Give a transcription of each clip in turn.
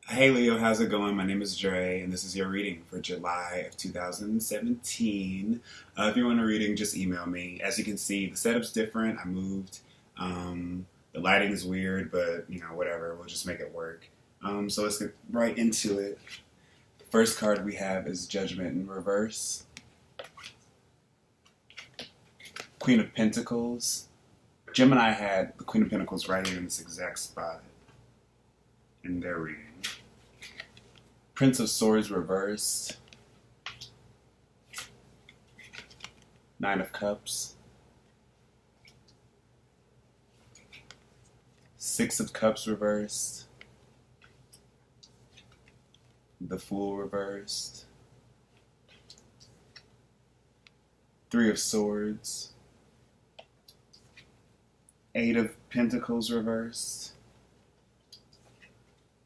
Hey Leo, how's it going? My name is Dre, and this is your reading for July of 2017. If you want a reading, just email me. As you can see, the setup's different. I moved. The lighting is weird, but whatever. We'll just make it work. So let's get right into it. The first card we have is Judgment in reverse. Queen of Pentacles. Gemini had the Queen of Pentacles right here in this exact spot in their reading. Prince of Swords reversed. Nine of Cups. Six of Cups reversed. The Fool reversed. Three of Swords. Eight of Pentacles reversed.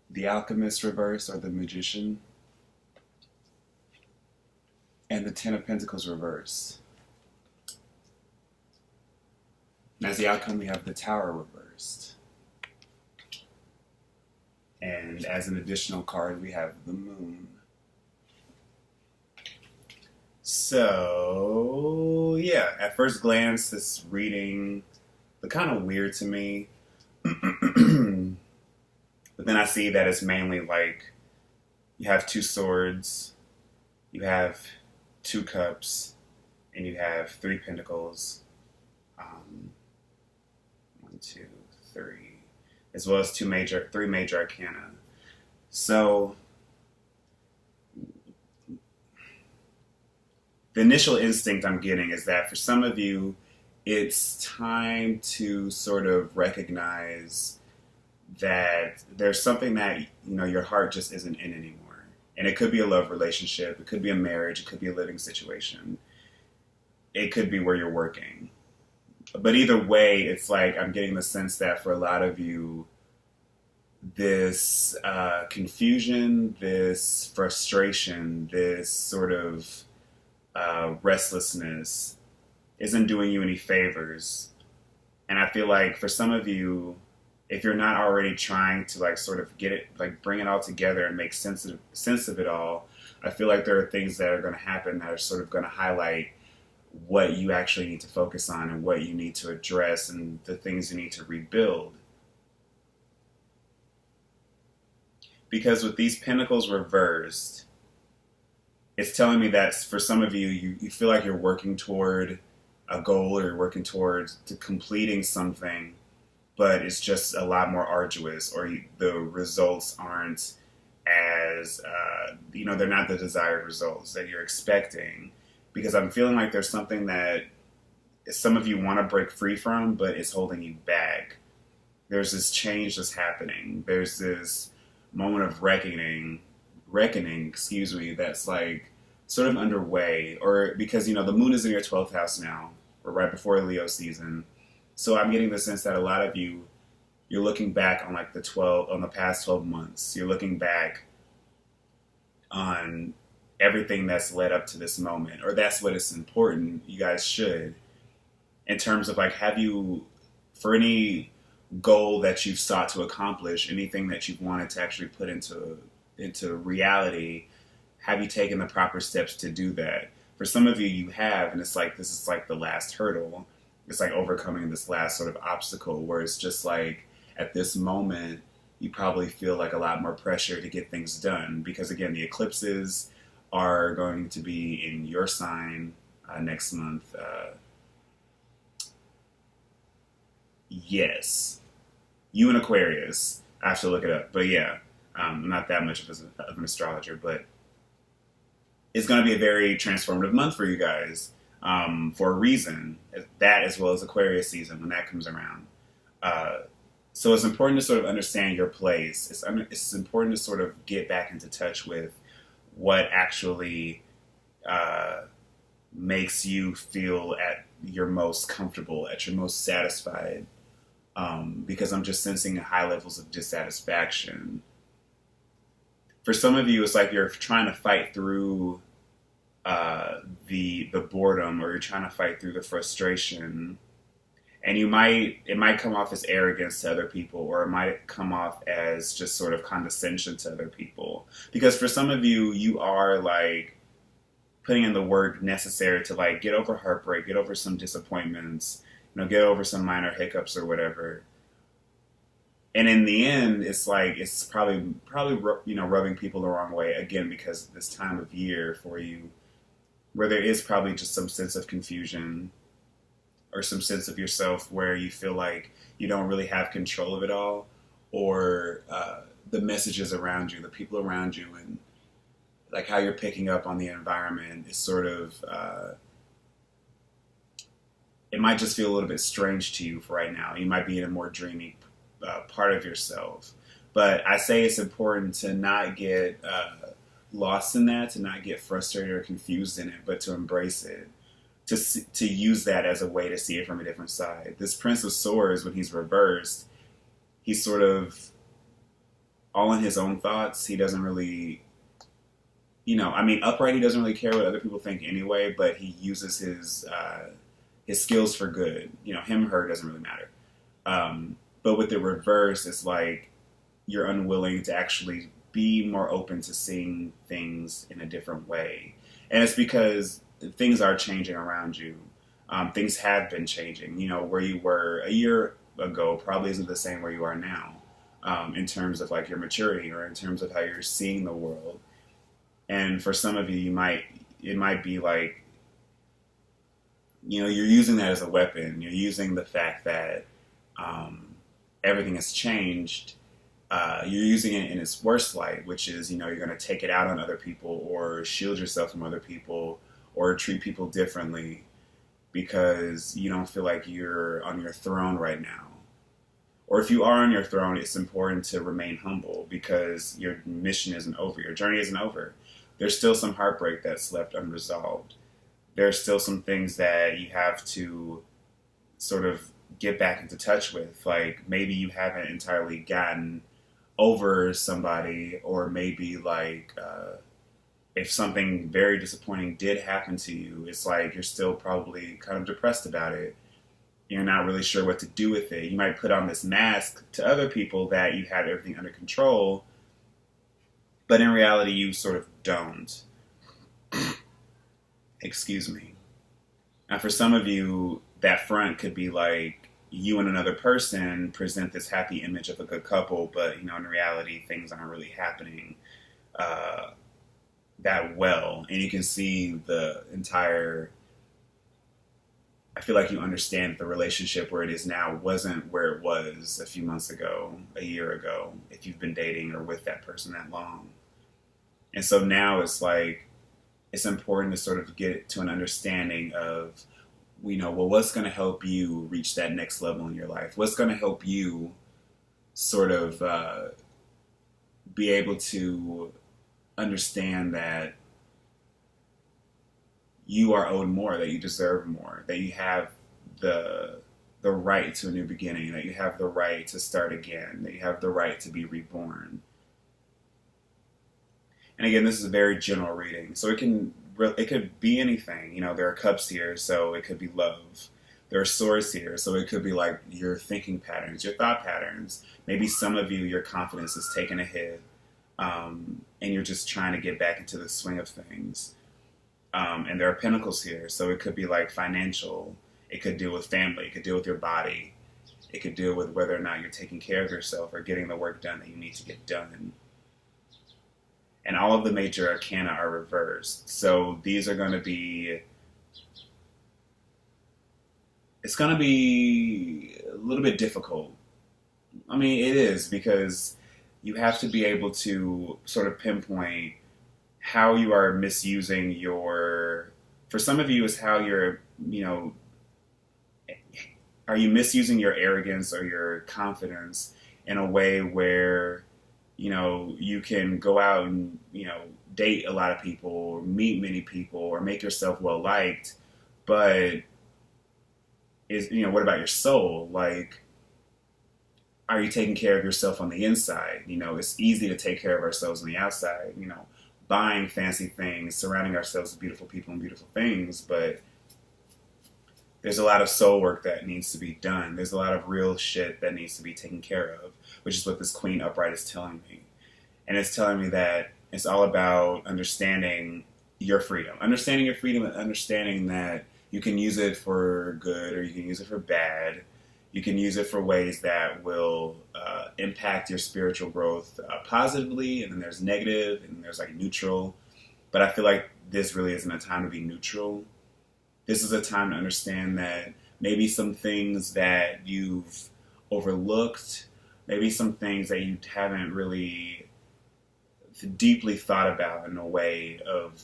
The Alchemist reversed, or the Magician. And the Ten of Pentacles reversed. And as the outcome, we have the Tower reversed. And as an additional card, we have the Moon. So, yeah, at first glance, this reading looked kind of weird to me. But then I see that it's mainly like you have two swords, you have two cups, and you have three pentacles. One, two, three, as well as three major arcana. So the initial instinct I'm getting is that for some of you, it's time to sort of recognize that there's something that your heart just isn't in anymore. And it could be a love relationship, it could be a marriage, it could be a living situation, it could be where you're working. But either way, it's like I'm getting the sense that for a lot of you, this confusion, this frustration, this sort of restlessness isn't doing you any favors. And I feel like for some of you, if you're not already trying to sort of get it, bring it all together and make sense of it all, I feel like there are things that are going to happen that are sort of going to highlight what you actually need to focus on and what you need to address and the things you need to rebuild. Because with these pentacles reversed, it's telling me that for some of you, you feel like you're working toward a goal or you're working towards completing something, but it's just a lot more arduous, or the results aren't as, they're not the desired results that you're expecting. Because I'm feeling like there's something that some of you want to break free from, but it's holding you back. There's this change that's happening. There's this moment of reckoning, that's sort of underway. Or because, the moon is in your 12th house now. We're right before Leo season. So I'm getting the sense that a lot of you, you're looking back on the past 12 months. You're looking back on everything that's led up to this moment, or that's what is important. You guys should, in terms of have you, for any goal that you've sought to accomplish, anything that you've wanted to actually put into reality, have you taken the proper steps to do that? For some of you, you have, and it's this is the last hurdle. It's overcoming this last sort of obstacle where it's just at this moment, you probably feel a lot more pressure to get things done. Because again, the eclipses are going to be in your sign next month. Yes. You in Aquarius. I have to look it up. But yeah, I'm not that much of an astrologer, but it's going to be a very transformative month for you guys. For a reason, that as well as Aquarius season when that comes around. So it's important to sort of understand your place. It's important to sort of get back into touch with what actually makes you feel at your most comfortable, at your most satisfied. Because I'm just sensing high levels of dissatisfaction. For some of you, it's you're trying to fight through the boredom, or you're trying to fight through the frustration, And it might come off as arrogance to other people, or it might come off as just sort of condescension to other people. Because for some of you, you are like putting in the work necessary to like get over heartbreak, get over some disappointments, get over some minor hiccups or whatever. And in the end, it's like it's probably rubbing people the wrong way again, because this time of year for you, where there is probably just some sense of confusion or some sense of yourself where you feel like you don't really have control of it all, or the messages around you, the people around you, and like how you're picking up on the environment is sort of, it might just feel a little bit strange to you for right now. You might be in a more dreamy part of yourself. But I say it's important to not get lost in that, to not get frustrated or confused in it, but to embrace it, to use that as a way to see it from a different side. This Prince of Swords, when he's reversed, he's sort of all in his own thoughts. He doesn't really, upright, he doesn't really care what other people think anyway, but he uses his skills for good. Him, her, doesn't really matter. But with the reverse, it's like you're unwilling to actually be more open to seeing things in a different way. And it's because things are changing around you. Things have been changing. Where you were a year ago probably isn't the same where you are now, in terms of like your maturity or in terms of how you're seeing the world. And for some of you, it might be like, you're using that as a weapon. You're using the fact that everything has changed. You're using it in its worst light, which is, you're going to take it out on other people or shield yourself from other people or treat people differently because you don't feel like you're on your throne right now. Or if you are on your throne, it's important to remain humble because your mission isn't over. Your journey isn't over. There's still some heartbreak that's left unresolved. There's still some things that you have to sort of get back into touch with. Like maybe you haven't entirely gotten over somebody, or maybe like if something very disappointing did happen to you, it's like you're still probably kind of depressed about it. You're not really sure what to do with it. You might put on this mask to other people that you have everything under control, but in reality you sort of don't. Excuse me. Now for some of you, that front could be like you and another person present this happy image of a good couple, but in reality things aren't really happening that well. And you can see the entire, I feel like you understand the relationship where it is now wasn't where it was a few months ago, a year ago, if you've been dating or with that person that long. And so now it's like, it's important to sort of get to an understanding of, what's going to help you reach that next level in your life? What's going to help you sort of be able to understand that you are owed more, that you deserve more, that you have the right to a new beginning, that you have the right to start again, that you have the right to be reborn. And again, this is a very general reading, so it could be anything. There are cups here, so it could be love. There are swords here, so it could be like your thinking patterns, your thought patterns. Maybe some of you, your confidence is taking a hit, and you're just trying to get back into the swing of things. And there are pentacles here, so it could be like financial. It could deal with family. It could deal with your body. It could deal with whether or not you're taking care of yourself or getting the work done that you need to get done. And all of the major arcana are reversed. So these are going to be, it's going to be a little bit difficult. It is, because you have to be able to sort of pinpoint how you are misusing for some of you, is how you're, are you misusing your arrogance or your confidence in a way where, you can go out and, date a lot of people or meet many people or make yourself well liked, but what about your soul? Like, are you taking care of yourself on the inside? It's easy to take care of ourselves on the outside, buying fancy things, surrounding ourselves with beautiful people and beautiful things, but There's a lot of soul work that needs to be done. There's a lot of real shit that needs to be taken care of, which is what this Queen upright is telling me. And it's telling me that it's all about understanding your freedom. Understanding your freedom and understanding that you can use it for good or you can use it for bad. You can use it for ways that will impact your spiritual growth positively, and then there's negative, and there's like neutral. But I feel like this really isn't a time to be neutral. This is a time to understand that maybe some things that you've overlooked, maybe some things that you haven't really deeply thought about in a way of,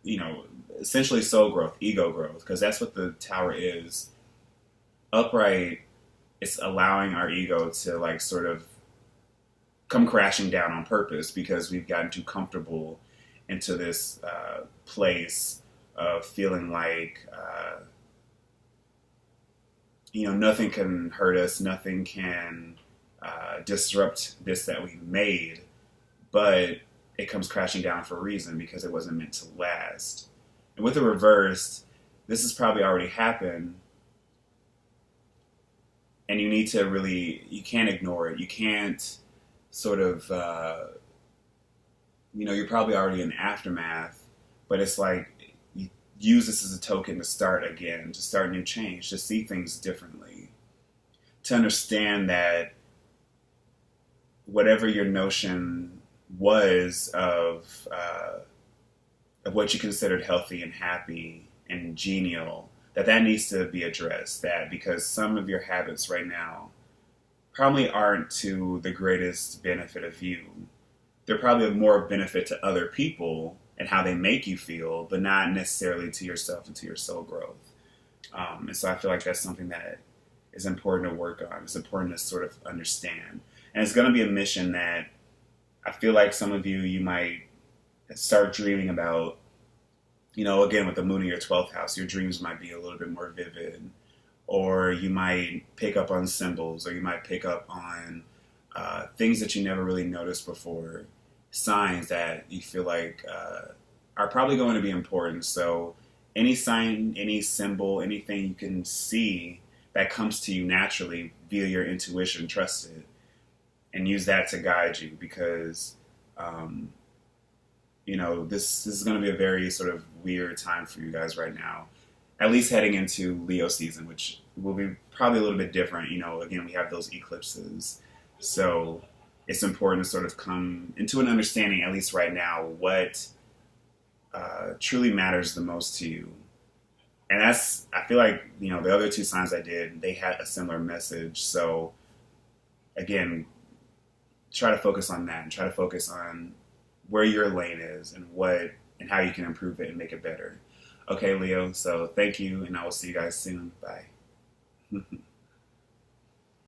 you know, essentially soul growth, ego growth, because that's what the Tower is. Upright, it's allowing our ego to like sort of come crashing down on purpose because we've gotten too comfortable into this place of feeling like, you know, nothing can hurt us, nothing can disrupt this that we've made, but it comes crashing down for a reason because it wasn't meant to last. And with the reversed, this has probably already happened, and you need to really, you can't ignore it. You can't sort of, you know, you're probably already in aftermath, but it's like, you use this as a token to start again, to start new change, to see things differently, to understand that whatever your notion was of what you considered healthy and happy and genial, that needs to be addressed. That because some of your habits right now probably aren't to the greatest benefit of you. They're probably of more benefit to other people and how they make you feel, but not necessarily to yourself and to your soul growth. And so I feel like that's something that is important to work on. It's important to sort of understand. And it's going to be a mission that I feel like some of you might start dreaming about. You know, again, with the moon in your 12th house, your dreams might be a little bit more vivid, or you might pick up on symbols, or you might pick up on things that you never really noticed before, signs that you feel like are probably going to be important. So any sign, any symbol, anything you can see that comes to you naturally via your intuition, trust it, and use that to guide you because you know, this is going to be a very sort of weird time for you guys right now, at least heading into Leo season, which will be probably a little bit different. You know, again, we have those eclipses. So it's important to sort of come into an understanding, at least right now, what truly matters the most to you. And that's, I feel like, you know, the other two signs I did, they had a similar message. So again, try to focus on that and try to focus on where your lane is and what and how you can improve it and make it better. Okay, Leo, so thank you, and I will see you guys soon. Bye.